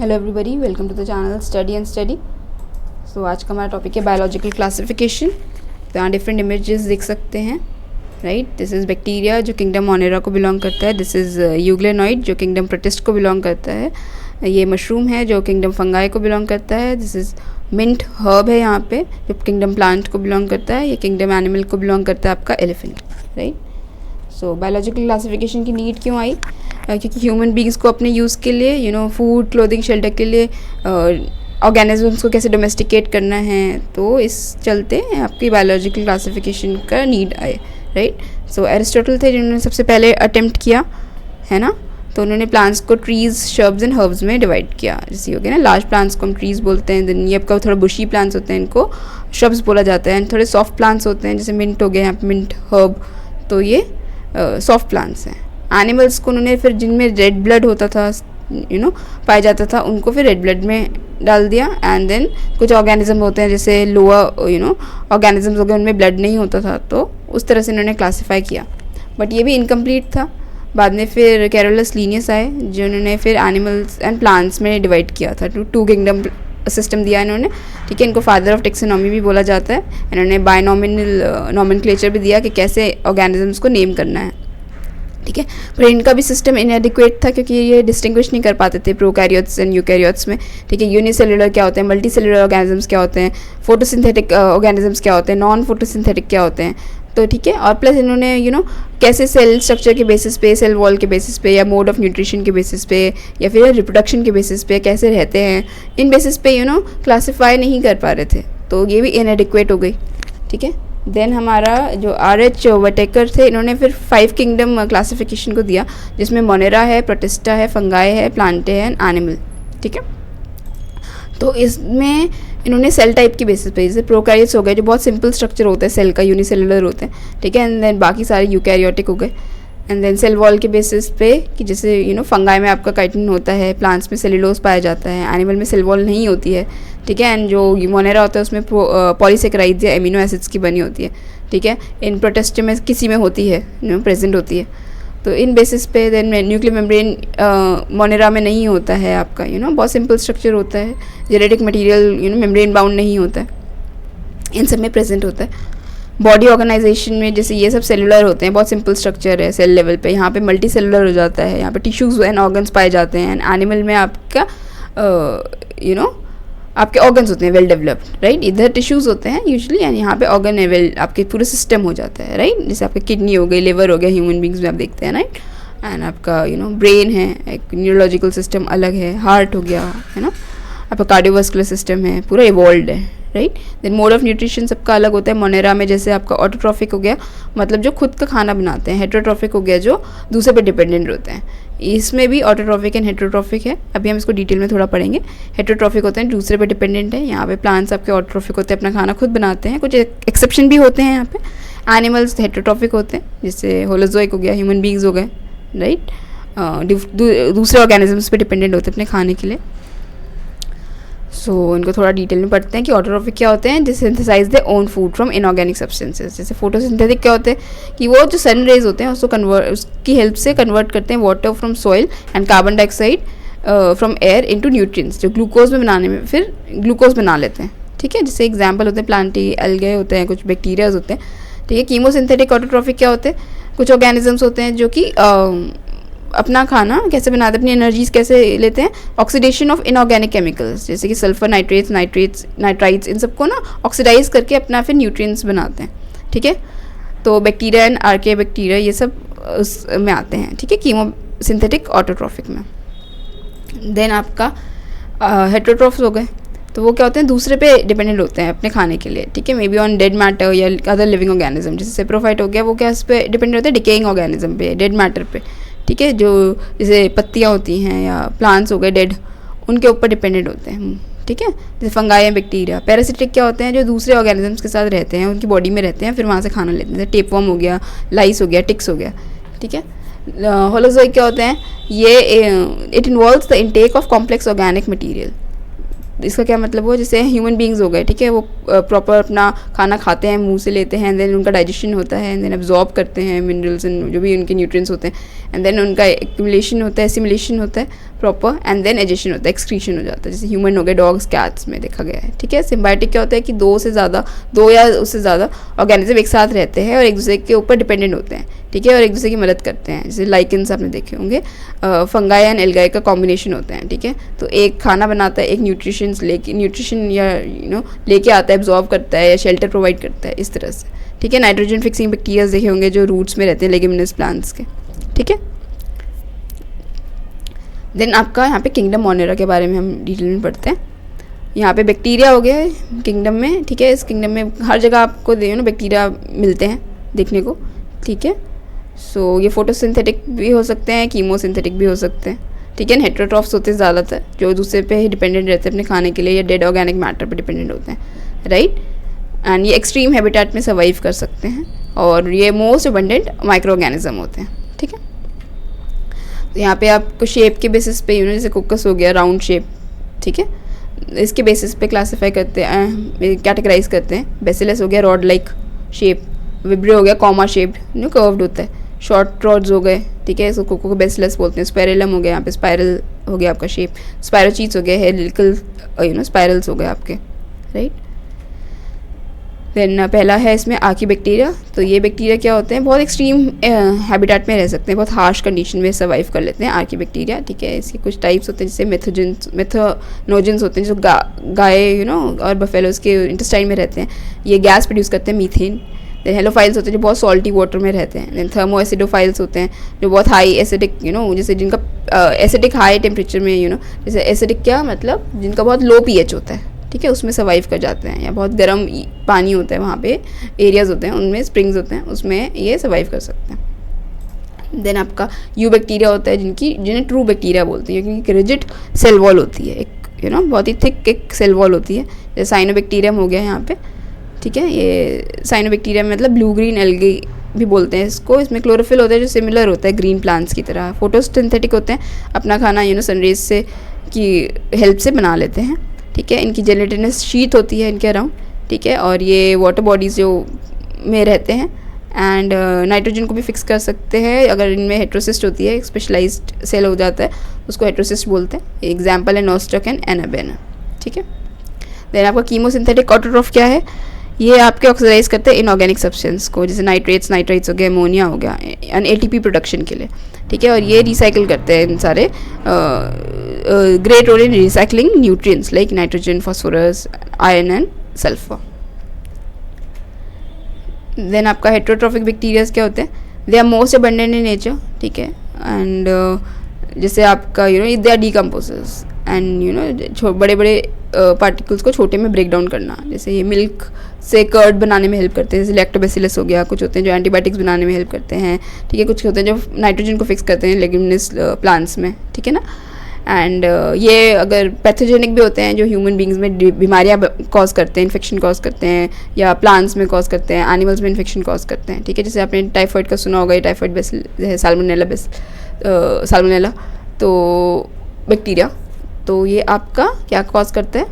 Hello everybody, welcome to the channel study and study. So आज का हमारा topic है बायोलॉजिकल क्लासिफिकेशन। तो यहाँ डिफरेंट इमेजेस देख सकते हैं, राइट। दिस इज़ बैक्टीरिया जो किंगडम मोनेरा को बिलोंग करता है। दिस इज़ यूग्लेनॉइड जो किंगडम प्रोटिस्ट को बिलोंग करता है। ये मशरूम है जो किंगडम फंगाई को बिलोंग करता है। दिस इज़ मिंट हर्ब है यहाँ पे जो किंगडम प्लांट को बिलोंग करता है। ये किंगडम एनिमल को बिलोंग करता है आपका elephant, right. So biological classification की नीड क्यों आई? क्योंकि ह्यूमन बींग्स को अपने यूज़ के लिए फूड, क्लोथिंग, शेल्टर के लिए ऑर्गेनिजम्स को कैसे डोमेस्टिकेट करना है, तो इस चलते आपकी बायोलॉजिकल क्लासिफिकेशन का नीड आए, राइट। सो एरिस्टोटल थे जिन्होंने सबसे पहले अटेम्प्ट किया, है ना। तो उन्होंने प्लांट्स को ट्रीज, शर्ब्स एंड हर्ब्स में डिवाइड किया। जैसे हो गया ना, लार्ज प्लांट्स को हम ट्रीज बोलते हैं, देन ये आपका थोड़ा बुशी प्लांट्स होते हैं, इनको शर्ब्स बोला जाता है। एंड थोड़े सॉफ्ट प्लांट्स होते हैं, जैसे मिंट हो गए यहाँ पे, मिंट हर्ब, तो ये सॉफ्ट प्लांट्स हैं। एनिमल्स को उन्होंने फिर जिनमें रेड ब्लड होता था, पाया जाता था, उनको फिर रेड ब्लड में डाल दिया। एंड देन कुछ ऑर्गेनिज्म होते हैं जैसे लोअर ऑर्गेनिजम्स हो गए, उनमें ब्लड नहीं होता था, तो उस तरह से इन्होंने क्लासीफाई किया। बट ये भी इनकम्प्लीट था। बाद में फिर कैरोलस लीनियस आए जिन्होंने फिर एनिमल्स एंड प्लांट्स में डिवाइड किया था। टू किंगडम सिस्टम दिया इन्होंने, ठीक है। इनको फादर ऑफ टेक्सोनॉमी भी बोला जाता है। इन्होंने बायनॉमिनल नॉमेनक्लेचर भी दिया कि कैसे ऑर्गेनिजम्स को नेम करना है, ठीक है। पर इनका भी सिस्टम इनएडिक्वेट था क्योंकि ये डिस्टिंग्विश नहीं कर पाते थे प्रोकैरियोट्स एंड यूकैरियोट्स में, ठीक है। यूनिसेलुलर क्या होते हैं, मल्टी सेलुलर ऑर्गेनिजम्स क्या होते हैं, फोटोसिंथेटिक ऑर्गेनिजम्स क्या होते हैं, नॉन फोटोसिंथेटिक क्या होते हैं, तो ठीक है। और प्लस इन्होंने कैसे सेल स्ट्रक्चर के बेसिस पे, सेल वॉल के बेसिस पे, या मोड ऑफ न्यूट्रिशन के बेसिस पे, या फिर रिप्रोडक्शन के बेसिस पे कैसे रहते हैं, इन बेसिस पे क्लासीफाई नहीं कर पा रहे थे, तो ये भी इनएडिक्वेट हो गई, ठीक है। देन हमारा जो RH वटेकर थे, इन्होंने फिर 5 किंगडम क्लासिफिकेशन को दिया, जिसमें मोनेरा है, प्रोटिस्टा है, फंगाई है, प्लांटे है, एनिमल, ठीक है। तो इसमें इन्होंने सेल टाइप की बेसिस पे, जैसे प्रोकैरियोट्स हो गए जो बहुत सिंपल स्ट्रक्चर होता है सेल का, यूनिसेलुलर होते हैं, ठीक है। एंड देन बाकी सारे यूकैरियोटिक हो गए। एंड देन सेल वॉल के बेसिस पे कि जैसे फंगाई में आपका काइटिन होता है, प्लांट्स में सेलुलोज पाया जाता है, एनिमल में सेल वॉल नहीं होती है, ठीक है। एंड जो मोनेरा होता है उसमें पॉलीसेकेराइड्स या एमिनो एसिड्स की बनी होती है, ठीक है। इन प्रोटिस्ट में किसी में होती है, प्रेजेंट होती है। तो इन बेसिस पे देन न्यूक्लियर मेम्ब्रेन मोनेरा में नहीं होता है आपका, बहुत सिंपल स्ट्रक्चर होता है। जेनेटिक मटेरियल मेम्ब्रेन बाउंड नहीं होता है, इन सब में प्रेजेंट होता है। बॉडी ऑर्गेनाइजेशन में जैसे ये सब सेलुलर होते हैं, बहुत सिंपल स्ट्रक्चर है सेल लेवल पे। यहाँ पे मल्टी सेलुलर हो जाता है, यहाँ पे टिश्यूज एंड ऑर्गन्स पाए जाते हैं। एंड एनिमल में आपका आपके ऑर्गन्स होते हैं वेल डेवलप्ड, राइट। इधर टिश्यूज होते हैं यूजुअली, एंड यहाँ पे ऑर्गन है वेल, आपके पूरे सिस्टम हो जाता है, राइट। जैसे आपका किडनी हो गई, लिवर हो गया, ह्यूमन बींग्स में आप देखते हैं, राइट। एंड आपका ब्रेन है, एक न्यूरोलॉजिकल सिस्टम अलग है, हार्ट हो गया, है ना। आपका कार्डियोवास्कुलर सिस्टम है, पूरा इवॉल्व्ड है, right. Then mode of nutrition सबका अलग होता है। मोनेरा में जैसे आपका ऑटोट्रॉफिक हो गया, मतलब जो खुद का खाना बनाते हैं। हेटरोट्रॉफिक हो गया जो दूसरे पे डिपेंडेंट होते हैं। इसमें भी ऑटोट्रॉफिक एंड हेटरोट्रॉफिक है, अभी हम इसको डिटेल में थोड़ा पढ़ेंगे। हेटरोट्रॉफिक होते हैं दूसरे पे डिपेंडेंट है। यहाँ पे प्लांट्स आपके ऑटोट्रॉफिक होते हैं, अपना खाना खुद बनाते हैं। कुछ एक्सेप्शन भी होते हैं यहाँ पे। एनिमल्स हेटरोट्रॉफिक होते हैं, जैसे होलोजोइक हो गया, ह्यूमन बींग्स हो गए, राइट। दूसरे ऑर्गेनिजम्स पे डिपेंडेंट होते हैं अपने खाने के लिए। सो इनको थोड़ा डिटेल में पढ़ते हैं कि ऑटोट्रॉफिक क्या होते हैं, जिसे synthesise they own food from inorganic substances. जैसे फोटोसिंथेटिक क्या होते हैं कि वो जो सन रेज होते हैं उसकी हेल्प से कन्वर्ट करते हैं water from soil and carbon dioxide from air into nutrients, जो ग्लूकोज में बनाने में फिर ग्लूकोज बना लेते हैं, ठीक है। जैसे एग्जाम्पल होते हैं प्लांटी, एल्गे होते हैं, कुछ बैक्टीरियाज होते हैं, ठीक है। कीमोसिंथेटिक ऑटोट्रॉफिक क्या होते हैं? कुछ ऑर्गेनिजम्स होते हैं जो कि अपना खाना कैसे बनाते हैं, अपनी एनर्जीज कैसे लेते हैं, ऑक्सीडेशन ऑफ इनऑर्गेनिक केमिकल्स, जैसे कि सल्फर, नाइट्राइट्स, इन सबको ना ऑक्सीडाइज करके अपना फिर न्यूट्रिएंट्स बनाते हैं, ठीक है। तो बैक्टीरिया एंड आर्के बैक्टीरिया ये सब उसमें आते हैं, ठीक है, कीमोसिंथेटिक ऑटोट्रॉफिक में। देन आपका हेटरोट्रॉफ्स हो गए, तो वो क्या होते हैं, दूसरे पे डिपेंडेंट होते हैं अपने खाने के लिए, ठीक है। May be on dead matter या अदर लिविंग ऑर्गेनिज्म। जैसे सेप्रोफाइट हो गया, वो क्या इस पे डिपेंडेंट होते हैं, डिकेइंग ऑर्गेनिज्म पे, डेड मैटर पे, ठीक है। जो जैसे पत्तियाँ होती हैं या प्लांट्स हो गए डेड, उनके ऊपर डिपेंडेंट होते हैं, ठीक है। जैसे फंगाई या बैक्टीरिया। पैरासिटिक क्या होते हैं, जो दूसरे ऑर्गेनिजम्स के साथ रहते हैं, उनकी बॉडी में रहते हैं, फिर वहाँ से खाना लेते हैं। जैसे टेपवर्म हो गया, लाइस हो गया, टिक्स हो गया, ठीक है। होलोजोइक क्या होते हैं, ये it involves the intake of complex organic material. इसका क्या मतलब हो, जैसे ह्यूमन बींग्स हो गए, ठीक है। वो प्रॉपर अपना खाना खाते हैं, मुंह से लेते हैं, देन उनका डाइजेशन होता है, देन एब्जॉर्ब करते हैं मिनरल्स एंड जो भी उनके न्यूट्रिएंट्स होते हैं, एंड देन उनका एक्यूमुलेशन होता है, सिमुलेशन होता है प्रॉपर, एंड देन एजेशन होता है, एक्सक्रीशन हो जाता है, जैसे ह्यूमन हो गए, डॉग्स, कैट्स में देखा गया है, ठीक है। सिम्बायोटिक क्या होता है कि दो या उससे ज़्यादा ऑर्गेनिज्म एक साथ रहते हैं और एक दूसरे के ऊपर डिपेंडेंट होते हैं, ठीक है, और एक दूसरे की मदद करते हैं, जैसे लाइकेंस आपने देखे होंगे, फंगाई एंड एल्गाई का कॉम्बिनेशन होते हैं, ठीक है। तो एक खाना बनाता है, एक न्यूट्रिशन या लेके आता है, एब्जॉर्ब करता है या शेल्टर प्रोवाइड करता है, इस तरह से, ठीक है। नाइट्रोजन फिक्सिंग बैक्टीरियाज देखे होंगे जो रूट्स में रहते हैं लेग्यूमिनस प्लांट्स के, ठीक है। देन आपका यहाँ पे किंगडम मोनेरा के बारे में हम डिटेल में पढ़ते हैं। यहाँ पे बैक्टीरिया हो गया किंगडम में, ठीक है। इस किंगडम में हर जगह आपको बैक्टीरिया मिलते हैं देखने को, ठीक है। सो ये फोटोसिंथेटिक भी हो सकते हैं, कीमोसिंथेटिक भी हो सकते हैं, ठीक है। हेटेरोट्रॉफ्स होते हैं ज़्यादातर, जो दूसरे पे ही डिपेंडेंट रहते हैं अपने खाने के लिए, या डेड ऑर्गेनिक मैटर पे डिपेंडेंट होते हैं, राइट। एंड ये एक्सट्रीम हैबिटेट में सर्वाइव कर सकते हैं, और ये मोस्ट अबंडेंट माइक्रो ऑर्गेनिज्म होते हैं, ठीक है। तो यहाँ पे आपको शेप के बेसिस पे जैसे कोकस हो गया राउंड शेप, ठीक है, इसके बेसिस पे क्लासीफाई करते हैं, कैटेगराइज करते हैं। बेसिलस हो गया रॉड लाइक शेप, विब्रियो हो गया कॉमा शेप्ड कर्व्ड होता है, शॉर्ट रॉड्स हो गए, ठीक है, इसको कोको बेसिलस बोलते हैं। स्पाइरलम हो गया, यहाँ पे स्पाइरल हो गया आपका शेप, स्पायरोचीट्स हो गया, हेलिकल स्पाइरल्स हो गए आपके, राइट। देन पहला है इसमें आर्की बैक्टीरिया। तो ये बैक्टीरिया क्या होते हैं, बहुत एक्सट्रीम हैबिटेट में रह सकते हैं, बहुत हार्श कंडीशन में सर्वाइव कर लेते हैं आर्की बैक्टीरिया, ठीक है। इसके कुछ टाइप्स होते हैं, जैसे मेथनोजेंस होते हैं, जो गाय और बफेलोज के इंटेस्टाइन में रहते हैं, ये गैस प्रोड्यूस करते हैं, मीथेन। देन हेलोफाइल्स होते हैं जो बहुत सॉल्टी वाटर में रहते हैं। देन थर्मो एसिडोफाइल्स होते हैं जो बहुत हाई एसिडिक जैसे जिनका एसिडिक हाई टेम्परेचर में जैसे एसिडिक क्या मतलब जिनका बहुत लो पीएच होता है, ठीक है, उसमें सर्वाइव कर जाते हैं, या बहुत गर्म पानी होता है वहाँ पे एरियाज होते हैं, उनमें स्प्रिंग्स होते हैं, उसमें ये सर्वाइव कर सकते हैं। देन आपका यू बैक्टीरिया होता है जिन्हें ट्रू बैक्टीरिया बोलते हैं, क्योंकि रिजिड सेल वॉल होती है, एक बहुत ही थिक एक सेल वॉल होती है। जैसे साइनोबैक्टीरियम हो गया यहाँ पे, ठीक है, ये साइनोबैक्टीरियम मतलब ब्लू ग्रीन एल्गी भी बोलते हैं इसको। इसमें क्लोरोफिल होता है जो सिमिलर होता है ग्रीन प्लांट्स की तरह। फोटोसिंथेटिक होते हैं, अपना खाना सनरेज से की हेल्प से बना लेते हैं, ठीक है। इनकी जेलेटिनस शीट होती है इनके अराउंड, ठीक है, और ये वाटर बॉडीज़ जो में रहते हैं, एंड नाइट्रोजन को भी फिक्स कर सकते हैं। अगर इनमें हेट्रोसिस्ट होती है, एक स्पेशलाइज्ड सेल हो जाता है, उसको हेट्रोसिस्ट बोलते हैं। एग्जाम्पल है नोस्टॉक एंड एनाबेना, ठीक है। देन आपका कीमोसिंथेटिक ऑटोट्रॉफ क्या है, ये आपके ऑक्सीडाइज करते हैं इनऑर्गेनिक सब्सटेंस को, जैसे नाइट्राइट्स हो गया, अमोनिया हो गया, एन एटीपी प्रोडक्शन के लिए, ठीक है। और ये रिसाइकिल करते हैं इन सारे great role in recycling nutrients like nitrogen, phosphorus, iron and sulphur. Then आपका हेटेरोट्रॉफिक बैक्टीरियाज क्या होते हैं, they are most abundant in nature, ठीक है। एंड जैसे आपका दे आर डीकम्पोजर्स एंड बड़े बड़े पार्टिकल्स को छोटे में ब्रेक डाउन करना, जैसे ये मिल्क से कर्ड बनाने में हेल्प करते हैं, जैसे लैक्टोबैसिलस हो गया। कुछ होते हैं जो एंटीबायोटिक्स बनाने में हेल्प करते हैं, ठीक है। कुछ होते हैं जो नाइट्रोजन को फिक्स करते हैं लेग्यूमिनस प्लांट्स में, ठीक है ना। एंड ये अगर पैथोजेनिक भी होते हैं जो ह्यूमन बींग्स में बीमारियाँ कॉज करते हैं, इन्फेक्शन कॉज करते हैं, या प्लांट्स में कॉज करते हैं, एनिमल्स में इन्फेक्शन कॉज करते हैं, ठीक है। जैसे आपने टाइफाइड का सुना होगा, ये टाइफाइड साल्मोनेला तो बैक्टीरिया, तो ये आपका क्या कॉज करता है,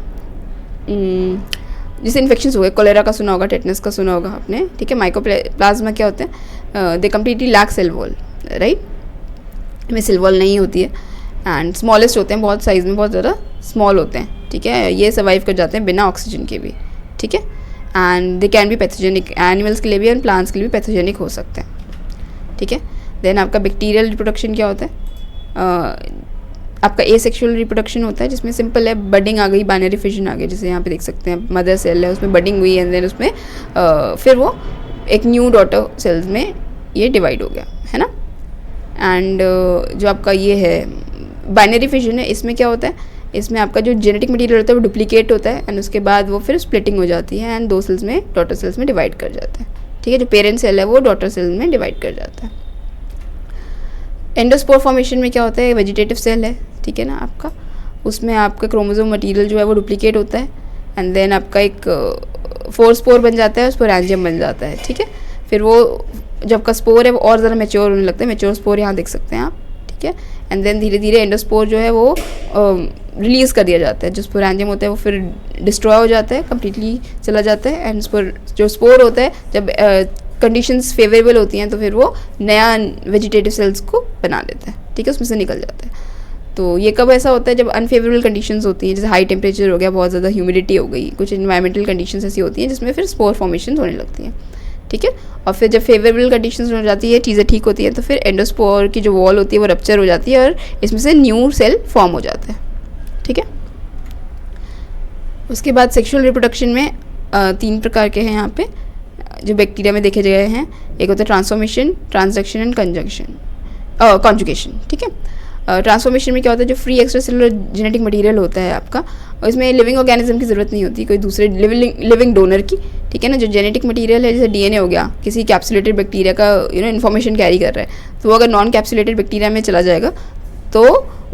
जैसे इन्फेक्शंस हो गए, कोलेरा का सुना होगा, टेटनस का सुना होगा आपने, ठीक है। माइकोप्लाज्मा क्या होते हैं, they completely lack cell wall, right, में सेल वॉल नहीं होती है, एंड स्मॉलेस्ट होते हैं, बहुत साइज़ में बहुत ज़्यादा स्मॉल होते हैं, ठीक है। ये सर्वाइव कर जाते हैं बिना ऑक्सीजन के भी, ठीक है। And they can be pathogenic, animals के लिए भी एंड प्लांट्स के लिए भी पैथोजेनिक हो सकते हैं, ठीक है। देन आपका बैक्टीरियल रिप्रोडक्शन क्या होता है, आपका एसेक्सुअल रिप्रोडक्शन होता है, जिसमें सिंपल है, बडिंग आ गई, बाइनरी फिजन आ गई, जैसे यहाँ पे देख सकते हैं मदर सेल है, उसमें बडिंग हुई, एंड देन उसमें फिर वो एक न्यू डॉटर सेल्स में ये डिवाइड हो गया, है ना। एंड जो आपका ये है बाइनरी फिजन है, इसमें क्या होता है, इसमें आपका जो जेनेटिक मटेरियल होता है वो डुप्लीकेट होता है, एंड उसके बाद वो फिर स्प्लिटिंग हो जाती है, एंड दो सेल्स में, डॉटर सेल्स में डिवाइड कर जाता है, ठीक है। जो पेरेंट सेल है वो डॉटर सेल में डिवाइड कर जाता है। एंडोस्पोर फॉर्मेशन में क्या होता है, वेजिटेटिव सेल है, ठीक है ना आपका, उसमें आपका क्रोमोसोम मटेरियल जो है वो डुप्लीकेट होता है, एंड देन आपका एक 4 स्पोर बन जाता है, स्पोरेंजियम बन जाता है, ठीक है। फिर वो जब का स्पोर है वो और ज़्यादा मैच्योर होने लगता है, मैच्योर स्पोर यहाँ देख सकते हैं आप, ठीक है। एंड देन धीरे धीरे एंडोस्पोर जो है वो रिलीज़ कर दिया जाता है, जो स्पोरेंजियम होता है वो फिर डिस्ट्रॉय हो जाता है, कम्प्लीटली चला जाता है, एंड जो स्पोर होता है जब कंडीशंस फेवरेबल होती हैं तो फिर वो नया वेजिटेटिव सेल्स को बना लेता है, ठीक है, उसमें से निकल जाता है। तो ये कब ऐसा होता है, जब अनफेवरेबल कंडीशंस होती हैं, जैसे हाई टेम्परेचर हो गया, बहुत ज़्यादा ह्यूमिडिटी हो गई, कुछ इन्वायरमेंटल कंडीशंस ऐसी होती हैं जिसमें फिर स्पोर फॉर्मेशन होने लगती हैं, ठीक है। और फिर जब फेवरेबल कंडीशंस हो जाती है, चीज़ें ठीक होती हैं, तो फिर एंडोस्पोर की जो वॉल होती है वो रप्चर हो जाती है और इसमें से न्यू सेल फॉर्म हो जाता है, ठीक है। उसके बाद सेक्शुअल रिप्रोडक्शन में 3 प्रकार के हैं यहाँ पे जो बैक्टीरिया में देखे गए हैं। एक होता है ट्रांसफॉर्मेशन, ट्रांसडक्शन एंड कॉन्जुगेशन, ठीक है। ट्रांसफॉर्मेशन में क्या होता है, जो free extra cellular genetic material होता है आपका, और इसमें लिविंग ऑर्गेनिज्म की ज़रूरत नहीं होती, कोई दूसरे लिविंग डोनर की, ठीक है ना। जो जेनेटिक मटेरियल है, जैसे डीएनए हो गया, किसी कैप्सुलेटेड बैक्टीरिया का इन्फॉर्मेशन कैरी कर रहा है, तो वो अगर नॉन कैप्सुलेटेड बैक्टीरिया में चला जाएगा तो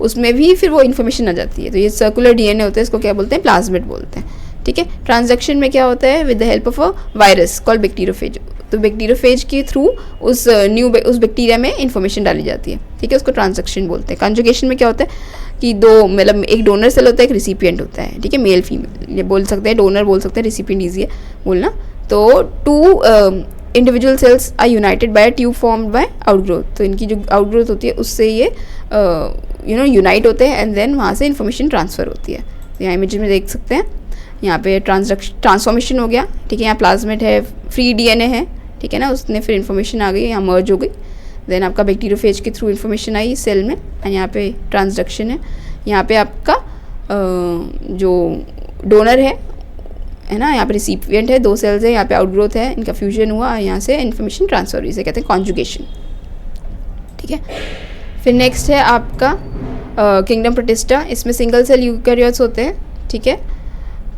उसमें भी फिर वो इन्फॉर्मेशन आ जाती है। तो ये सर्कुलर डीएनए होता है, इसको क्या बोलते हैं, प्लाज्मिड बोलते हैं, ठीक है। ट्रांसडक्शन में क्या होता है, with the help of a virus called bacteriophage, तो बैक्टीरियोफेज के थ्रू उस बैक्टीरिया में इन्फॉर्मेशन डाली जाती है, ठीक है, उसको ट्रांसडक्शन बोलते हैं। कॉन्जुगेशन में क्या होता है कि मतलब एक डोनर सेल होता है, एक रिसिपिएंट होता है, ठीक है, मेल फीमेल ये बोल सकते हैं, डोनर बोल सकते हैं, रिसिपिएंट ईजी है बोलना। तो 2 individual cells are united by tube formed by outgrowth, तो इनकी जो आउटग्रोथ होती है उससे ये यूनाइट होते हैं एंड देन वहाँ से इन्फॉर्मेशन ट्रांसफ़र होती है। तो यहाँ इमेज में देख सकते हैं, यहाँ पे ट्रांसफॉर्मेशन हो गया, ठीक है, यहाँ प्लाज्मिड है, फ्री डीएनए है, ठीक है ना, उसने फिर इन्फॉर्मेशन आ गई, यहाँ मर्ज हो गई, देन आपका बैक्टीरियोफेज के थ्रू इन्फॉर्मेशन आई सेल में, एंड यहाँ पे ट्रांसडक्शन है। यहाँ पे आपका जो डोनर है ना, यहाँ पे रिसिपिएंट है, 2 सेल्स है, यहाँ पे आउटग्रोथ है, इनका फ्यूजन हुआ, यहाँ से इन्फॉर्मेशन ट्रांसफर हुई, इसे कहते हैं कॉन्जुगेशन, ठीक है। फिर नेक्स्ट है आपका किंगडम प्रोटिस्टा, इसमें सिंगल सेल यूकैरियोट्स होते हैं, ठीक है।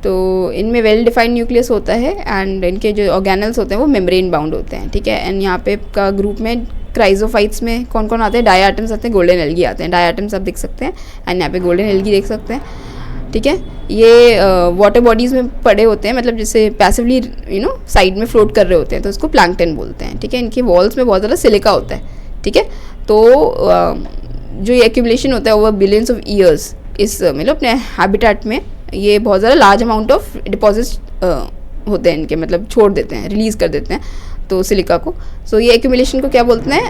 तो इनमें वेल डिफाइंड न्यूक्लियस होता है एंड इनके जो ऑर्गेनल्स होते हैं वो मेम्ब्रेन बाउंड होते हैं, ठीक है। एंड यहाँ पे का ग्रुप में क्राइजोफाइट्स में कौन कौन आते हैं, डायटम्स आते हैं, गोल्डन एल्गी आते हैं, डायटम्स आप देख सकते हैं एंड यहाँ पे गोल्डन एल्गी देख सकते हैं, ठीक है। ये वाटर बॉडीज़ में पड़े होते हैं, मतलब जैसे पैसिवली साइड में फ्लोट कर रहे होते हैं, तो उसको प्लैंकटन बोलते हैं, ठीक है। इनकी वॉल्स में बहुत ज़्यादा सिलिका होता है, ठीक है। तो जो ये एक्यूमुलेशन होता है ओवर बिलियंस ऑफ ईयर्स इस मतलब अपने हैबिटेट में, ये बहुत ज़्यादा लार्ज अमाउंट ऑफ डिपॉजिट्स होते हैं इनके, मतलब छोड़ देते हैं, रिलीज़ कर देते हैं तो सिलिका को। सो ये एक्यूमुलेशन को क्या बोलते हैं,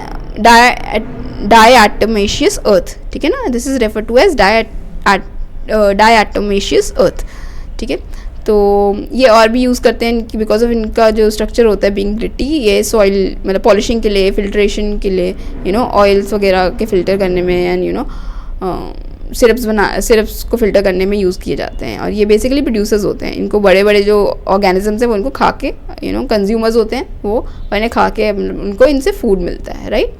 डायटोमेशियस अर्थ, ठीक है ना, this is refer to as diatomaceous earth, ठीक है। तो ये और भी यूज़ करते हैं बिकॉज ऑफ इनका जो स्ट्रक्चर होता है बीइंग ग्रिटी, ये सॉइल मतलब पॉलिशिंग के लिए, फिल्ट्रेशन के लिए, ऑयल्स वगैरह के फिल्टर करने में एंड सिरप्स को फिल्टर करने में यूज़ किए जाते हैं। और ये बेसिकली प्रोड्यूसर्स होते हैं, इनको बड़े बड़े जो ऑर्गेनिजम्स हैं वो इनको खा के कंज्यूमर्स होते हैं वो, और इन्हें खा के उनको इनसे फूड मिलता है, राइट।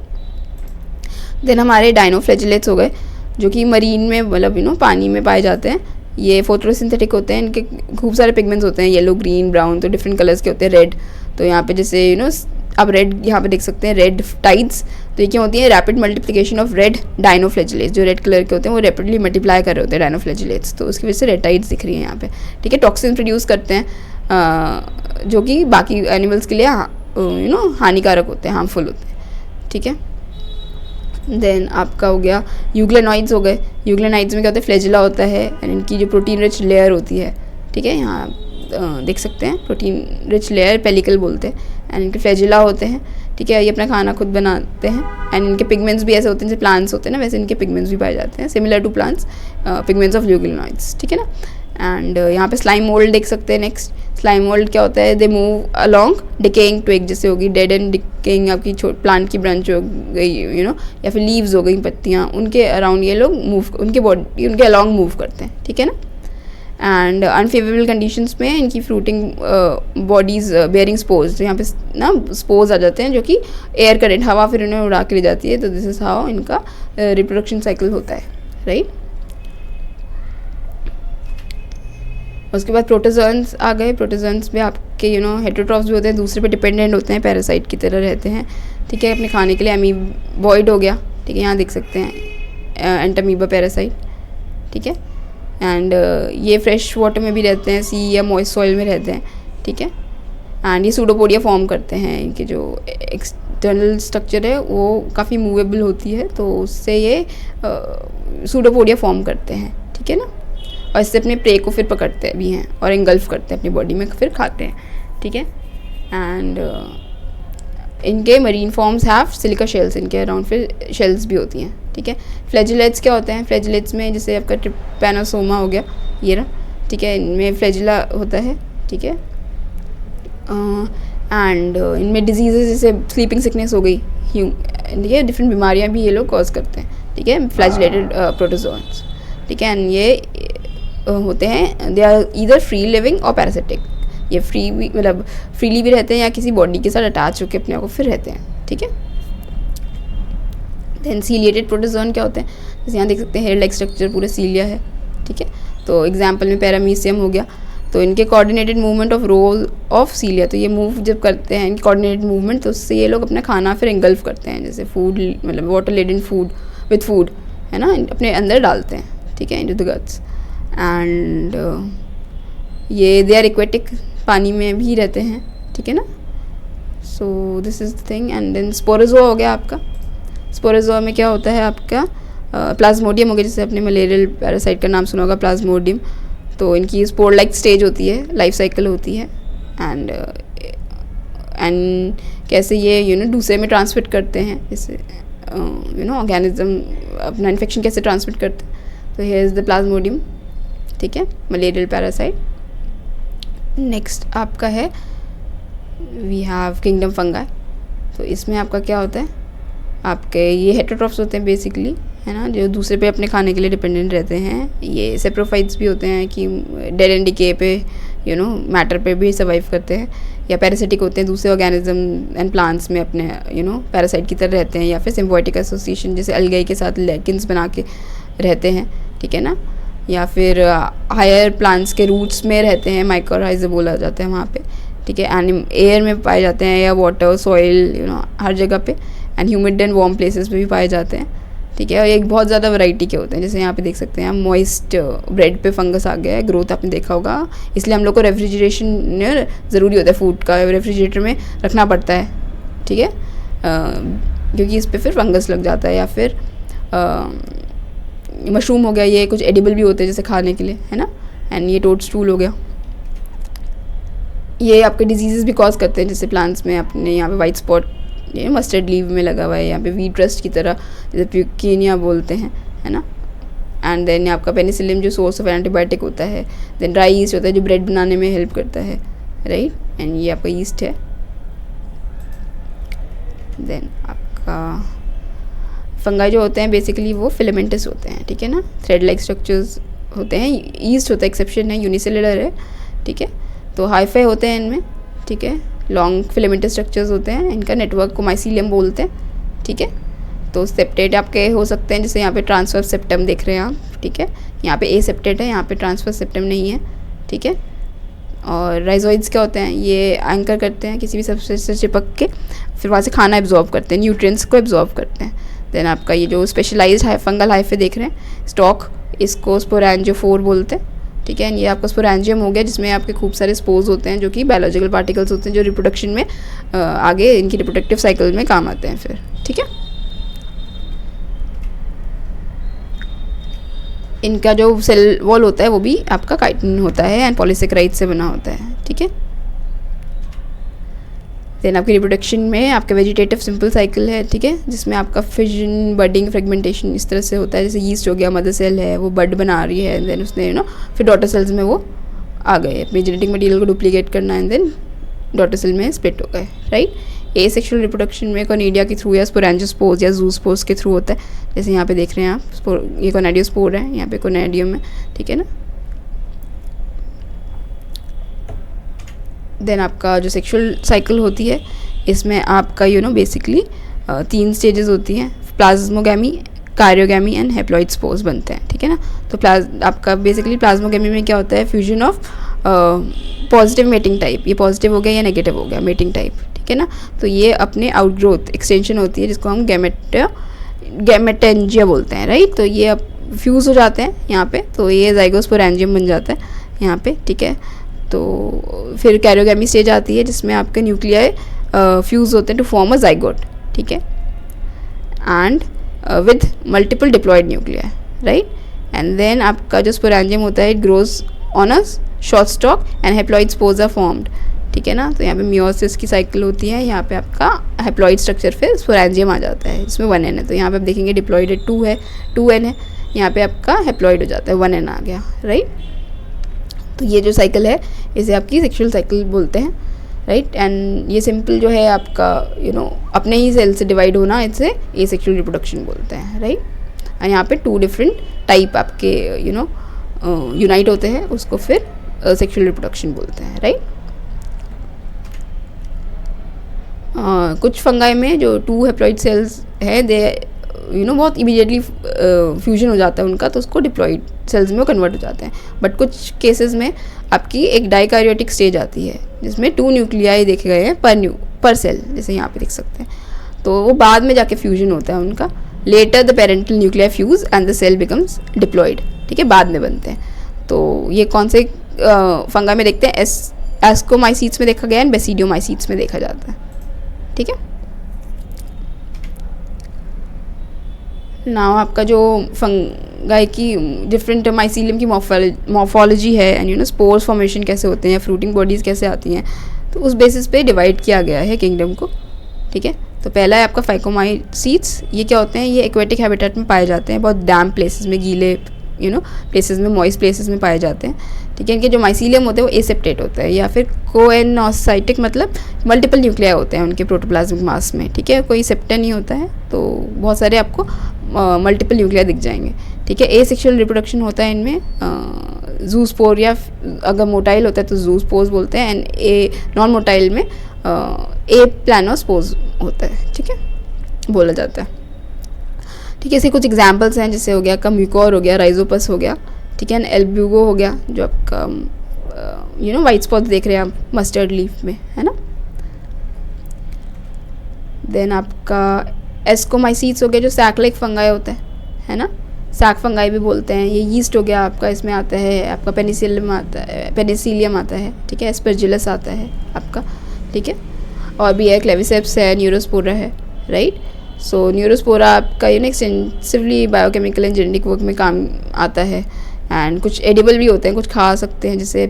देन हमारे डायनोफ्लैजिलेट्स हो गए जो कि मरीन में मतलब पानी में पाए जाते हैं। ये फोटोसिंथेटिक होते हैं, इनके खूब सारे पिगमेंट्स होते हैं, येलो, ग्रीन, ब्राउन, तो डिफरेंट कलर्स के होते हैं, रेड। तो यहाँ पे जैसे आप रेड यहाँ पे देख सकते हैं, रेड टाइड्स, तो ये क्या होती है, rapid multiplication of red dinoflagellates, जो रेड कलर के होते हैं वो रैपिडली मल्टीप्लाई कर रहे होते हैं डायनोफ्लैजिलेट्स, तो उसकी वजह से रेड टाइड्स दिख रही हैं यहाँ पे, ठीक है। टॉक्सिन प्रोड्यूस करते हैं जो कि बाकी एनिमल्स के लिए हानिकारक होते हैं, हार्मफुल होते हैं, ठीक है। देन आपका हो गया यूग्लेनॉइड्स हो गए। यूग्लेनॉइड्स में क्या होता है, फ्लैजिला होता है एंड इनकी जो प्रोटीन रिच लेयर होती है, ठीक है, यहाँ देख सकते हैं, प्रोटीन रिच लेयर पेलिकल बोलते हैं, एंड इनके फ्लैजिला होते हैं, ठीक है। ये अपना खाना खुद बनाते हैं एंड इनके पिगमेंट्स भी ऐसे होते हैं जैसे प्लांट्स होते हैं ना, वैसे इनके पिगमेंट्स भी पाए जाते हैं, similar to plants, pigments of euglenoids, ठीक है ना। एंड यहाँ पे स्लाइम मोल्ड देख सकते हैं। नेक्स्ट स्लाइम मोल्ड क्या होता है, they move along decaying twig, जैसे होगी डेड एंड डिकेइंग आपकी प्लांट की ब्रांच हो गई या फिर लीव्स हो गई, पत्तियाँ, उनके अराउंड ये लोग मूव, उनके बॉडी उनके अलोंग मूव करते हैं, ठीक है ना। एंड अनफेवरेबल कंडीशंस में इनकी फ्रूटिंग बॉडीज़ बेयरिंग स्पोर्स, तो यहाँ पे ना स्पोर्स आ जाते हैं जो कि एयर करंट, हवा फिर उन्हें उड़ा के ले जाती है, तो दिस इज़ हाउ इनका रिप्रोडक्शन साइकिल होता है, राइट। उसके बाद प्रोटोजोन्स आ गए। प्रोटोजोन्स में आपके हेटेरोट्रॉफ्स भी होते हैं, दूसरे पे डिपेंडेंट होते हैं, पैरासाइट की तरह रहते हैं, ठीक है, अपने खाने के लिए। अमीबॉइड हो गया, ठीक है, यहाँ देख सकते हैं एंटामीबा पैरासाइट, ठीक है। एंड ये फ्रेश वाटर में भी रहते हैं, सी या मॉइस्ट सॉइल में रहते हैं, ठीक है। एंड ये सूडोपोडिया फॉर्म करते हैं, इनके जो एक्सटर्नल स्ट्रक्चर है वो काफ़ी मूवेबल होती है, तो उससे ये सूडोपोडिया फॉर्म करते हैं, ठीक है ना। और इससे अपने प्रे को फिर पकड़ते भी हैं और एंगल्फ करते हैं अपनी बॉडी में, फिर खाते हैं, ठीक है। एंड इनके marine forms have silica shells, इनके अराउंड फिर शेल्स भी होती हैं, ठीक है। फ्लैजिलेट्स क्या होते हैं? फ्लैजिलेट्स में जैसे आपका ट्रिपैनोसोमा हो गया ये रहा, ठीक है, इनमें फ्लैजिला होता है, ठीक है। एंड इनमें डिजीज़ेज जैसे स्लीपिंग सिकनेस हो गई, ठीक है, डिफरेंट बीमारियां भी ये लोग कॉज करते हैं, ठीक है, फ्लैजिलेटेड प्रोटोजोन्स, ठीक है। एंड ये होते हैं, they are either free living और पैरासिटिक, ये फ्री भी मतलब फ्रीली भी रहते हैं या किसी बॉडी के साथ अटैच होकर अपने आप को फिर रहते हैं, ठीक है। देन सीलिएटेड प्रोटोजोन क्या होते हैं? जैसे यहाँ देख सकते हैं हेयर लाइक स्ट्रक्चर पूरे सीलिया है, ठीक है। तो एग्जाम्पल में पैरामीशियम हो गया, तो इनके coordinated movement of role of cilia, तो ये मूव जब करते हैं इनकी कोऑर्डिनेटेड मूवमेंट, तो उससे ये लोग अपना खाना फिर इंगल्फ करते हैं, जैसे फूड मतलब water laden food with food, है ना, अपने अंदर डालते हैं, ठीक है, इनटू द गट्स। एंड ये दे आर एक्वेटिक, पानी में भी रहते हैं, ठीक है ना। So this is the thing. And then Sporozoa हो गया आपका। स्पोरोजोआ में क्या होता है आपका? प्लाज्मोडियम हो गया, जैसे अपने मलेरियल पैरासाइट का नाम सुना होगा प्लाज्मोडियम, तो इनकी स्पोर लाइक स्टेज होती है, लाइफ साइकिल होती है। एंड कैसे ये दूसरे में ट्रांसमिट करते हैं, जैसे ऑर्गेनिज्म अपना इन्फेक्शन कैसे ट्रांसमिट करते हैं, तो हियर इज़ द प्लाज्मोडियम, ठीक है, मलेरियल पैरासाइट। नेक्स्ट आपका है वी हैव किंगडम फंगाई। तो इसमें आपका क्या होता है? आपके ये हेटेरोट्रॉफ्स होते हैं बेसिकली, है ना, जो दूसरे पे अपने खाने के लिए डिपेंडेंट रहते हैं। ये सेप्रोफाइट्स भी होते हैं कि डेड एंड डिके पे मैटर पे भी सर्वाइव करते हैं, या पैरासिटिक होते हैं, दूसरे ऑर्गेनिज्म एंड प्लांट्स में अपने पैरासाइट की तरह रहते हैं, या फिर सिम्बायोटिक एसोसिएशन जैसे अलगाई के साथ लेकिन्स बना के रहते हैं, ठीक है ना, या फिर हायर प्लांट्स के रूट्स में रहते हैं, माइकोराइजा बोला जाता है वहाँ पे, ठीक है। एयर में पाए जाते हैं, या वाटर सॉइल हर जगह पे, and humid and warm places पे भी पाए जाते हैं, ठीक है। और एक बहुत ज़्यादा वैरायटी के होते हैं, जैसे यहाँ पे देख सकते हैं आप मॉइस्ट ब्रेड पे फंगस आ गया है, ग्रोथ आपने देखा होगा, इसलिए हम लोग को रेफ्रिजरेशन ज़रूरी होता है, फूड का रेफ्रिजरेटर में रखना पड़ता है, ठीक है, क्योंकि इस पर फिर फंगस लग जाता है। या फिर मशरूम हो गया, ये कुछ एडिबल भी होते हैं जैसे खाने के लिए, है ना। एंड ये टोडस्टूल हो गया, ये आपके डिजीज़ भी कॉज करते हैं, जैसे प्लांट्स में अपने यहाँ पे वाइट स्पॉट ये मस्टर्ड लीव में लगा हुआ है, यहाँ पे वीट रस्ट की तरह, जैसे प्यूकिनिया बोलते हैं, है ना। एंड देन आपका पेनिसिलिन जो सोर्स ऑफ एंटीबायोटिक होता है। देन ड्राई ईस्ट होता है जो ब्रेड बनाने में हेल्प करता है, राइट। एंड ये आपका ईस्ट है। देन आपका फंगाई जो होते हैं बेसिकली वो फिलामेंटस होते हैं, ठीक है ना, थ्रेड लाइक स्ट्रक्चर्स होते हैं। ईस्ट होता है, एक्सेप्शन है, यूनिसेलुलर है, ठीक है। तो हाइफाई होते हैं इनमें, ठीक है, लॉन्ग फिलामेंटस स्ट्रक्चर्स होते हैं, इनका नेटवर्क को माइसीलियम बोलते हैं, ठीक है। तो सेप्टेट आपके हो सकते हैं, जैसे यहाँ पे ट्रांसवर्स सेप्टम देख रहे हैं आप, ठीक है, यहाँ पे ए सेप्टेट है, यहाँ पे ट्रांसवर्स सेप्टम नहीं है, ठीक है। और राइजोइड्स क्या होते हैं? ये एंकर करते हैं किसी भी सबस्ट्रेट से चिपक के, फिर वहाँ से खाना एब्जॉर्ब करते हैं, न्यूट्रिएंट्स को एब्जॉर्ब करते हैं। देन आपका ये जो स्पेशलाइज्ड फंगल हाइफे देख रहे हैं, स्टॉक, इसको स्पोरेंजियोफोर बोलते हैं, ठीक है। ये आपका स्पोरेंजियम हो गया, जिसमें आपके खूब सारे स्पोर्स होते हैं जो कि बायोलॉजिकल पार्टिकल्स होते हैं, जो रिप्रोडक्शन में आगे इनकी रिप्रोडक्टिव साइकिल में काम आते हैं फिर, ठीक है। इनका जो सेल वॉल होता है वो भी आपका काइटिन होता है एंड पॉलीसेकेराइड से बना होता है, ठीक है। देन आपकी रिप्रोडक्शन में आपका वेजिटेटिव सिंपल साइकिल है, ठीक है, जिसमें आपका फिजन, बडिंग, फ्रेगमेंटेशन इस तरह से होता है। जैसे यीस्ट हो गया, मदर सेल है, वो बड बना रही है, देन उसने फिर डॉटर सेल्स में वो आ गए, अपने जेनेटिक मटेरियल को डुप्लीकेट करना, एंड देन डॉटर सेल में स्प्लिट हो गए, राइट। एसेक्सुअल रिप्रोडक्शन में कोनिडिया के थ्रू या स्पोरेंजियोस्पोर्स या जूस्पोर्स के थ्रू होता है, जैसे यहाँ पे देख रहे हैं आप, ये कोनाडियोस्पोर है, यहाँ पे कोनाडियम है, ठीक है ना। देन आपका जो सेक्सुअल साइकिल होती है, इसमें आपका बेसिकली 3 स्टेजेस होती हैं, प्लाज्मोगैमी, कारियोगैमी एंड हैप्लॉइड स्पोर्स बनते हैं, ठीक है ना। तो आपका बेसिकली प्लाज्मोगैमी में क्या होता है? Fusion of positive mating type, ये पॉजिटिव हो गया या नेगेटिव हो गया मेटिंग टाइप, ठीक है ना। तो ये अपने आउटग्रोथ एक्सटेंशन होती है, जिसको हम गैमेटेंजिया बोलते हैं, राइट। तो ये अब फ्यूज़ हो जाते हैं यहाँ पे, तो ये ज़ाइगोस्पोरेंजियम बन जाता है यहाँ पे, ठीक है। तो फिर कैरियोगैमी स्टेज आती है, जिसमें आपके न्यूक्लियाई फ्यूज़ होते हैं टू फॉर्म अ ज़ाइगोट, ठीक है, and with multiple diploid nuclei, right. And then आपका जो स्पोरेंजियम होता है, it grows on a short stalk and haploid spores are formed, ठीक है ना। तो यहाँ पे मियोसिस की साइकिल होती है, यहाँ पे आपका हैप्लॉइड स्ट्रक्चर फिर स्पोरेंजियम आ जाता है, इसमें 1n है। तो यहाँ पे आप देखेंगे डिप्लॉइड 2 है, 2n है, यहाँ पे आपका हैप्लॉइड हो जाता है, 1n आ गया, राइट। तो ये जो साइकिल है इसे आपकी सेक्सुअल साइकिल बोलते हैं, राइट। एंड ये सिंपल जो है आपका अपने ही सेल से डिवाइड होना, इसे एसेक्सुअल रिप्रोडक्शन बोलते हैं, राइट। और यहाँ पे 2 डिफरेंट टाइप आपके यूनाइट होते हैं, उसको फिर सेक्सुअल रिप्रोडक्शन बोलते हैं, राइट। कुछ फंगाई में जो 2 हैप्लॉइड सेल्स है दे बहुत इमीडिएटली फ्यूजन हो जाता है उनका, तो उसको डिप्लॉइड सेल्स में वो कन्वर्ट हो जाते हैं। बट कुछ केसेस में आपकी एक डाइकैरियोटिक स्टेज आती है जिसमें 2 न्यूक्लियाई देखे गए हैं पर सेल, जैसे यहाँ पे देख सकते हैं। तो वो बाद में जाके फ्यूजन होता है उनका, later the parental nuclei fuse and the cell becomes diploid, ठीक है, बाद में बनते हैं। तो ये कौन से फंगा में देखते हैं, एस्कोमाइसीट्स में देखा गया है, बेसिडियोमाइसीट्स में देखा जाता है, ठीक है। नाउ आपका जो फंगाई की डिफरेंट माइसीलियम की मॉर्फोलॉजी है एंड स्पोर्स फॉर्मेशन कैसे होते हैं, फ्रूटिंग बॉडीज़ कैसे आती हैं, तो उस बेसिस पे डिवाइड किया गया है किंगडम को, ठीक है। तो पहला है आपका फाइकोमाइसीट्स। ये क्या होते हैं, ये एक्वेटिक हैबिटेट में पाए जाते हैं, बहुत डैम्प प्लेसेस में, गीले प्लेसेस में, मॉइस्ट प्लेसेस में पाए जाते हैं, ठीक है। इनके जो माइसीलियम होते हैं वो एसेप्टेट होता है, या फिर कोएनोसाइटिक, मतलब मल्टीपल न्यूक्लियाई होते हैं उनके प्रोटोप्लाज्मिक मास में, ठीक है, कोई सेप्टा नहीं होता है। तो बहुत सारे आपको मल्टीपल न्यूक्लियाई दिख जाएंगे, ठीक है। एसेक्सुअल रिप्रोडक्शन होता है इनमें, जूस्पोर, या अगर मोटाइल होता है तो जूस्पोर्स बोलते हैं, एंड ए नॉन मोटाइल में ए प्लानोस्पोर्स होता है, ठीक है, बोला जाता है, ठीक है। ऐसे कुछ एग्जांपल्स हैं, जैसे हो गया आपका म्यूकोर हो गया, राइजोपस हो गया, ठीक है, एल्ब्यूगो हो गया, जो आपका वाइट स्पॉट्स देख रहे हैं आप मस्टर्ड लीफ में, है ना। देन आपका एस्कोमाइसीट्स हो गया, जो सैक लाइक फंगाई होता है ना, सैक फंगाई भी बोलते हैं। ये यीस्ट हो गया आपका, इसमें आता है आपका पेनिसिलियम आता है, ठीक है, एस्परजिलस आता है आपका, ठीक है। और भी है क्लेविसेप्स है, न्यूरोस्पोरा है, राइट। सो न्यूरोस्पोरा आपका extensively biochemical and genetic work में काम आता है, एंड कुछ एडिबल भी होते हैं, कुछ खा सकते हैं, जैसे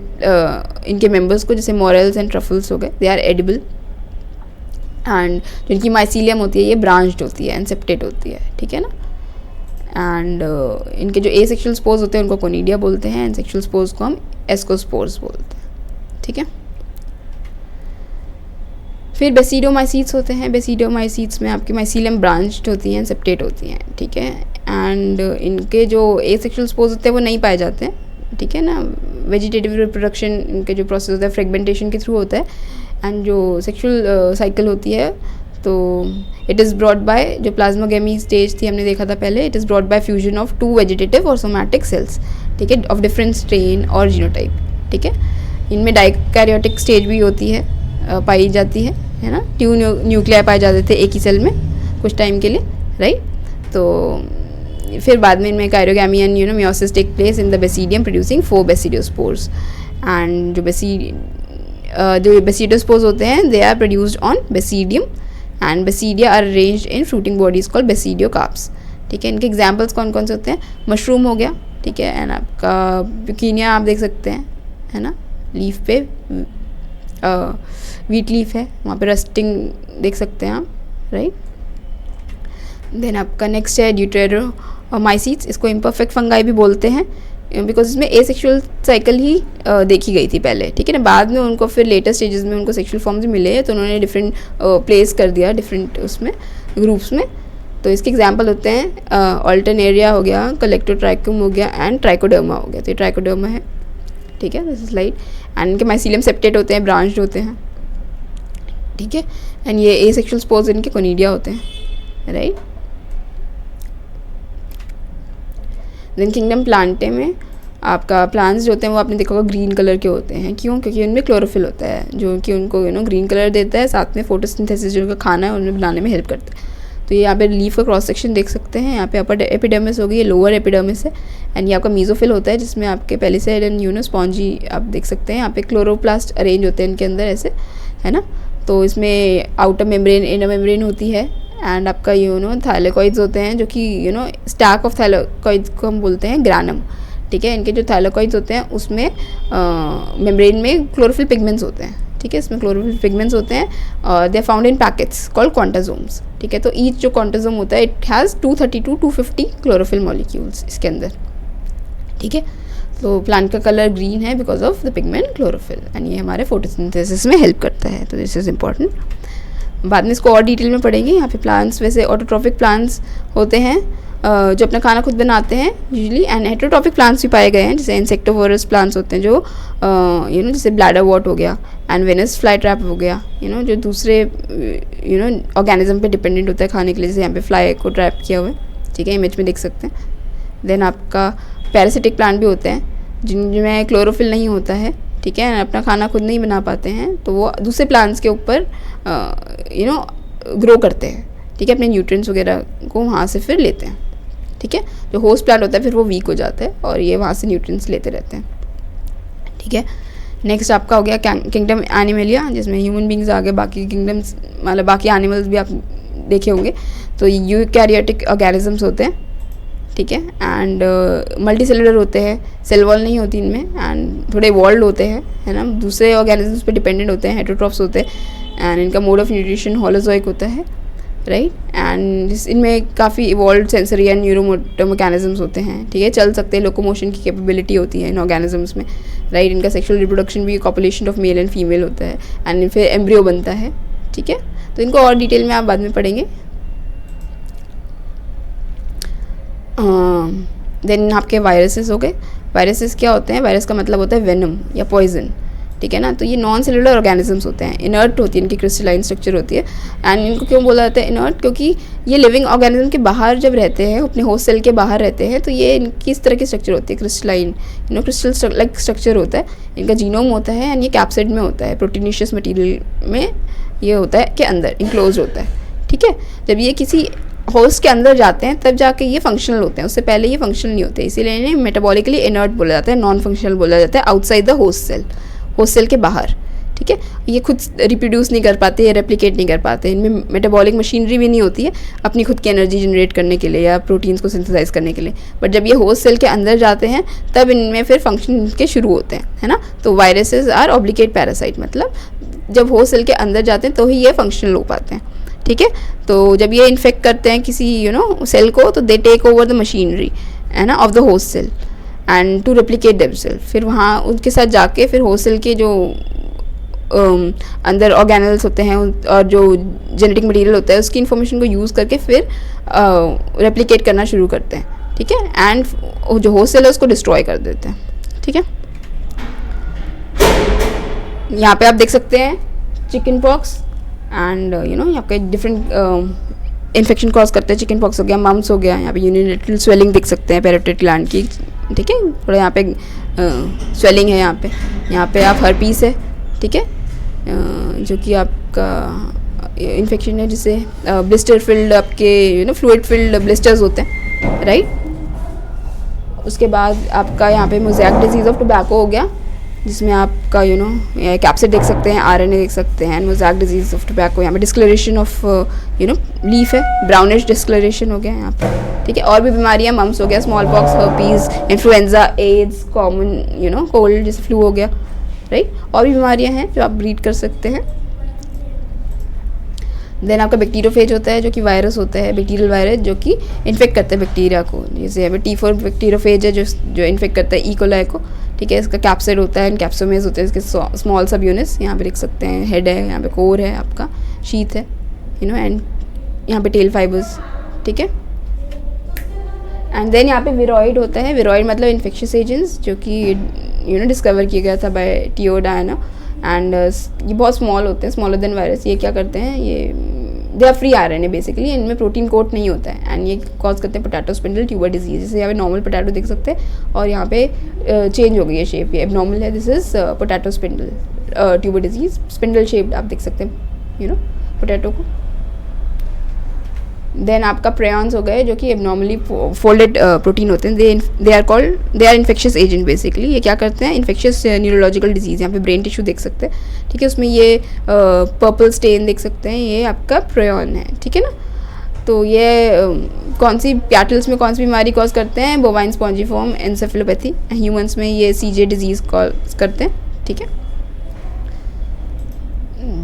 इनके मेंबर्स को, जैसे मोरल्स एंड ट्रफल्स हो गए, दे आर एडिबल। एंड जो इनकी माइसीलियम होती है ये ब्रांच्ड होती है, एनसेप्टेड होती है, ठीक है ना। एंड इनके जो एसेक्सुअल स्पोर्स होते हैं उनको कोनिडिया बोलते हैं, एंड सेक्सुअल स्पोर्स को हम एस्कोस्पोर्स बोलते हैं, ठीक है। फिर बेसिडोमाइसीट्स होते हैं, बेसिडोमाइसीट्स में आपकी माइसीलियम ब्रांच्ड होती हैं, सेप्टेट होती हैं, ठीक है। एंड इनके जो एसेक्सुअल स्पोर्स होते हैं वो नहीं पाए जाते हैं, ठीक है ना। वेजिटेटिव रिप्रोडक्शन इनके जो प्रोसेस होता है फ्रेगमेंटेशन के थ्रू होता है, एंड जो सेक्सुअल साइकिल होती है तो इट इज़ ब्रॉट बाय, जो प्लाज्मोगेमी स्टेज थी हमने देखा था पहले, it is brought by fusion of 2 vegetative और सोमैटिक सेल्स, ठीक है, ऑफ डिफरेंट स्ट्रेन और जीनोटाइप, ठीक है। इनमें डाइकैरियोटिक स्टेज भी होती है, पाई जाती है ना। 2 न्यूक्लियाई पाए जाते थे एक ही सेल में कुछ टाइम के लिए, राइट। तो फिर बाद में इनमें karyogamy and meiosis take place in the basidium producing 4 basidiospores. And जो बेसिडियोस्पोर्स होते हैं they are produced on basidium, and basidia are arranged in fruiting bodies called basidiocarps, ठीक है। इनके एग्जाम्पल्स कौन कौन से होते हैं, मशरूम हो गया, ठीक है, एंड आपका ब्यूकीनिया आप देख सकते हैं, है ना, लीफ पे वीट लीफ है, वहाँ पे रस्टिंग देख सकते हैं आप, राइट। देन आपका नेक्स्ट है ड्यूटेरोमाइसीट्स, इसको इम्परफेक्ट फंगाई भी बोलते हैं, बिकॉज इसमें एसेक्सुअल साइकिल ही देखी गई थी पहले, ठीक है ना। बाद में उनको फिर लेटर स्टेजेस में उनको सेक्सुअल फॉर्म्स मिले, तो उन्होंने डिफरेंट प्लेस कर दिया डिफरेंट उसमें ग्रुप्स में। तो इसके एग्जांपल होते हैं ऑल्टरनेरिया हो गया, कलेक्टोट्राइकम हो गया, एंड ट्राइकोडर्मा हो गया। तो ये ट्राइकोडर्मा है, ठीक है, दिस इज लाइट। एंड इनके माइसीलियम सेप्टेट होते हैं, ब्रांच्ड होते हैं, ठीक है। एंड ये एसेक्सुअल स्पोर्स इनके कोनिडिया होते हैं, राइट। देन किंगडम प्लांटे में आपका प्लांट्स जो होते हैं वो आपने देखा होगा ग्रीन कलर के होते हैं, क्यों, क्योंकि उनमें क्लोरोफिल होता है जो कि उनको ग्रीन कलर देता है, साथ में फोटोसिंथेसिस जो उनका खाना है उन्हें बनाने में हेल्प करता है। तो ये यहाँ पे लीफ का क्रॉस सेक्शन देख सकते हैं, यहाँ पे अपर एपिडर्मिस होगी, ये लोअर एपिडर्मिस है, एंड ये आपका मीजोफिल होता है जिसमें आपके पेलिसेड एंड स्पॉन्जी आप देख सकते हैं। यहाँ पे क्लोरोप्लास्ट अरेंज होते हैं इनके अंदर ऐसे, है ना। तो इसमें आउटर मेम्ब्रेन, इनर मेम्ब्रेन होती है, एंड आपका थाइलेकॉइड्स होते हैं जो कि स्टैक ऑफ थाइलेकॉइड्स को हम बोलते हैं ग्रानम, ठीक है। इनके जो थाइलेकॉइड्स होते हैं उसमें मेम्ब्रेन में क्लोरोफिल पिगमेंट्स होते हैं, ठीक है, इसमें क्लोरोफिल पिगमेंट्स होते हैं और they are found in packets called quantasomes, ठीक है। तो ईच जो क्वांटासोम होता है it has 230 to 250 chlorophyll molecules इसके अंदर, ठीक है। तो प्लांट का कलर ग्रीन है because of the pigment chlorophyll and ये हमारे फोटोसिंथेसिस में हेल्प करता है, तो दिस इज़ इम्पॉर्टेंट। बाद में इसको और डिटेल में पढ़ेंगे। यहाँ पे प्लांट्स वैसे ऑटोट्रॉफिक प्लांट्स होते हैं जो अपना खाना खुद बनाते हैं यूजुअली, एंड हेटेरोट्रॉफिक प्लांट्स भी पाए गए हैं जैसे इंसेक्टोवोरस प्लांट्स होते हैं जो जैसे ब्लैडर वॉट हो गया एंड वेनस फ्लाई ट्रैप हो गया, जो दूसरे ऑर्गेनिज्म पे डिपेंडेंट होता है खाने के लिए, जैसे यहाँ पे फ्लाई को ट्रैप किया हुआ है, ठीक है, इमेज में देख सकते हैं। देन आपका पैरासिटिक प्लांट भी होते हैं जिनमें क्लोरोफिल नहीं होता है, ठीक है, अपना खाना खुद नहीं बना पाते हैं, तो वो दूसरे प्लांट्स के ऊपर ग्रो करते हैं, ठीक है, अपने न्यूट्रिएंट्स वगैरह को वहाँ से फिर लेते हैं, ठीक है। जो होस्ट प्लांट होता है फिर वो वीक हो जाता है और ये वहाँ से न्यूट्रिएंट्स लेते रहते हैं, ठीक है। नेक्स्ट आपका हो गया किंगडम एनिमलिया, जिसमें ह्यूमन बींग्स आ गए, बाकी किंगडम्स मतलब बाकी एनिमल्स भी आप देखे होंगे। तो यूकैरियोटिक ऑर्गेनिजम्स होते हैं, ठीक है, एंड मल्टी सेलुलर होते हैं, सेल वॉल नहीं होती इनमें, एंड थोड़े वॉल्ड होते हैं, है ना, दूसरे ऑर्गेनिजम्स पे डिपेंडेंट होते हैं, हेटेरोट्रॉफ्स होते हैं, एंड इनका मोड ऑफ न्यूट्रिशन होलोजोइक होता है, राइट। एंड इनमें काफ़ी evolve sensory and neuromotor mechanisms होते हैं, ठीक है, चल सकते हैं, लोकोमोशन की कैपेबिलिटी होती है इन ऑर्गेनिजम्स में, राइट। इनका सेक्सुअल रिप्रोडक्शन भी copulation of male and female होता है एंड फिर एम्ब्रियो बनता है, ठीक है। तो इनको और डिटेल में आप बाद में पढ़ेंगे। देन आपके वायरसेस हो गए। वायरसेस क्या होते हैं? वायरस का मतलब होता है वेनम या पॉइजन, ठीक है ना। तो ये नॉन सेलुलर ऑर्गेनिजम्स होते हैं, इनर्ट होती है, इनकी क्रिस्टलाइन स्ट्रक्चर होती है, एंड इनको क्यों बोला जाता है इनर्ट? क्योंकि ये लिविंग ऑर्गेनिज्म के बाहर जब रहते हैं, अपने होस्ट सेल के बाहर रहते हैं, तो ये इनकी इस तरह की स्ट्रक्चर होती है, क्रिस्टलाइन क्रिस्टल लाइक स्ट्रक्चर होता है, इनका जीनोम होता है, एंड ये कैप्सिड में होता है, प्रोटीनिशियस मटीरियल में ये होता है, के अंदर इंक्लोज होता है, ठीक है। जब ये किसी होस्ट के अंदर जाते हैं तब जाके ये फंक्शनल होते हैं, उससे पहले ये फंक्शनल नहीं होते, इसीलिए इन्हें मेटाबॉलिकली इनर्ट बोला जाता है, नॉन फंक्शनल बोला जाता है, आउटसाइड द होस्ट सेल के बाहर, ठीक है। ये खुद रिप्रोड्यूस नहीं कर पाते, ये रेप्लिकेट नहीं कर पाते, इनमें मेटाबॉलिक मशीनरी भी नहीं होती है अपनी खुद की एनर्जी जनरेट करने के लिए या प्रोटीन्स को सिंथेसाइज करने के लिए। बट जब ये होस्ट सेल के अंदर जाते हैं तब इनमें फिर फंक्शन के शुरू होते हैं, है ना। तो वायरसेस आर ऑब्लिगेट पैरासाइट, मतलब जब होस्ट सेल के अंदर जाते हैं तो ही ये फंक्शनल हो पाते हैं, ठीक है। तो जब ये इन्फेक्ट करते हैं किसी सेल को, तो they take over the machinery, है ना, of the host cell and to replicate themselves. फिर वहाँ उनके साथ जाके फिर होस्ट सेल के जो अंदर ऑर्गेनल्स होते हैं और जो जेनेटिक मटेरियल होता है उसकी इन्फॉर्मेशन को यूज़ करके फिर रेप्लिकेट करना शुरू करते हैं, ठीक है, एंड जो होस्ट सेल है उसको डिस्ट्रॉय कर देते हैं, ठीक है। यहाँ पे आप देख सकते हैं चिकन पॉक्स एंड यहाँ पे डिफरेंट इन्फेक्शन कॉज करते हैं। चिकन पॉक्स हो गया, मम्स हो गया, यहाँ पे यूनिलेटरल स्वेलिंग देख सकते हैं पैरोटिड ग्लैंड की, ठीक है, थोड़ा यहाँ पे स्वेलिंग है, यहाँ पे आप हर्पीस है, ठीक है, जो कि आपका इन्फेक्शन है, जिसे ब्लिस्टर फिल्ड आपके फ्लूइड फिल्ड ब्लिस्टर्स होते हैं, राइट। उसके बाद आपका यहाँ पे मोज़ेक डिजीज़ ऑफ टोबैको हो गया, जिसमें आपका कैप्सिड देख सकते हैं, आरएनए देख सकते हैं, and mosaic disease of tobacco, यहाँ पे डिस्कलरेशन ऑफ लीफ है, ब्राउनिश डिस्कलरेशन हो गया यहाँ पे, ठीक है। और भी बीमारियाँ, मम्स हो गया, smallpox, herpes, influenza, AIDS, common cold जैसे फ्लू हो गया, राइट। और भी बीमारियाँ हैं जो आप रीड कर सकते हैं। देन आपका बैक्टीरियोफेज होता है, जो कि वायरस होता है, बैक्टीरियल वायरस, जो कि इन्फेक्ट करता है बैक्टीरिया को, जैसे अभी T4 बैक्टीरियोफेज है जो इन्फेक्ट करता है ई कोलाई को, ठीक है। इसका कैप्सिड होता है, कैप्सोमेज होते हैं इसके स्मॉल सब यूनिट्स, यहाँ पे देख सकते हैं, हेड है, यहाँ पे कोर है, आपका शीथ है, एंड यहाँ पे टेल फाइबर्स, ठीक है। एंड देन यहाँ पे विरॉइड होता है, विरॉइड मतलब इन्फेक्शियस एजेंट्स, जो कि डिस्कवर किया गया था बाय टीओ डायना, एंड ये बहुत स्मॉल होते हैं, स्मॉलर देन वायरस। ये क्या करते हैं, ये they are free RNA basically, इनमें प्रोटीन कोट नहीं होता है, एंड ये कॉज करते हैं पोटैटो स्पिंडल ट्यूबर डिजीज। जैसे यहाँ पे नॉर्मल पोटैटो देख सकते हैं और यहाँ पे चेंज हो गई है शेप, ये एबनॉर्मल है, this is potato spindle tuber disease, spindle shaped आप देख सकते हैं पोटैटो को। देन आपका प्रेयॉन्स हो गए, जो कि एबनॉर्मली फोल्डेड प्रोटीन होते हैं, they are infectious agent basically. ये क्या करते हैं, इन्फेक्शियस न्यूरोलॉजिकल डिजीज़, यहाँ पे ब्रेन टिश्यू देख सकते हैं, ठीक है, उसमें ये पर्पल स्टेन देख सकते हैं, ये आपका प्रेयॉन है, ठीक है ना। तो ये कौन सी कैटल्स में कौन सी बीमारी कॉज करते हैं, बोवाइन स्पॉन्जिफॉर्म एन्सेफेलोपैथी, ह्यूमंस में ये CJ डिजीज़ कॉज करते हैं, ठीक है।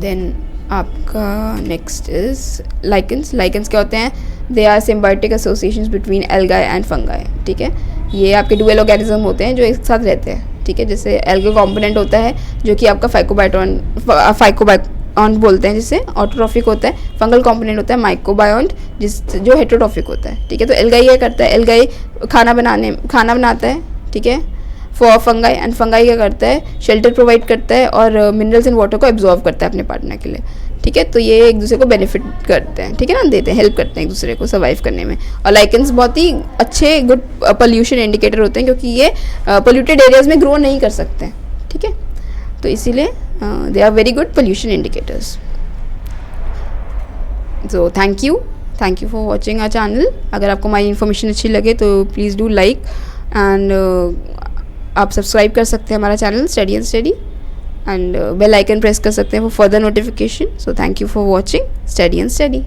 देन आपका नेक्स्ट इज लाइकेंस। लाइकेंस क्या होते हैं? They are symbiotic associations between algae and fungi, ठीक है। ये आपके डुअल ऑर्गेनिज्म होते हैं जो एक साथ रहते हैं, ठीक है। जैसे एल्गा कॉम्पोनेंट होता है जो कि आपका फाइकोबायोन बोलते हैं, जिससे ऑटोट्रॉफिक होता है। फंगल कॉम्पोनेंट होता है माइकोबायोन, जो हेटेरोट्रॉफिक होता है, ठीक है। तो एल्गाई ये करता है, एल्गाई खाना बनाता है, ठीक है, फॉर फंगाई। एंड फंगाई क्या करता है? शेल्टर प्रोवाइड करता है और मिनरल्स एंड वाटर को एब्जॉर्व करता है अपने पार्टनर के लिए, ठीक है। तो ये एक दूसरे को बेनिफिट करते हैं, ठीक है ना, देते हैं, हेल्प करते हैं एक दूसरे को सर्वाइव करने में। और लाइकेंस बहुत ही अच्छे गुड पोल्यूशन इंडिकेटर होते हैं, क्योंकि ये पोल्यूटेड एरियाज में ग्रो नहीं कर सकते हैं, ठीक है। तो इसीलिए they are very good pollution indicators. So thank you for watching our channel. अगर आपको हमारी इन्फॉर्मेशन अच्छी लगे तो प्लीज़ डू लाइक एंड आप सब्सक्राइब कर सकते हैं हमारा channel study and study, and bell icon press कर सकते हैं for further notification. So thank you for watching study and study.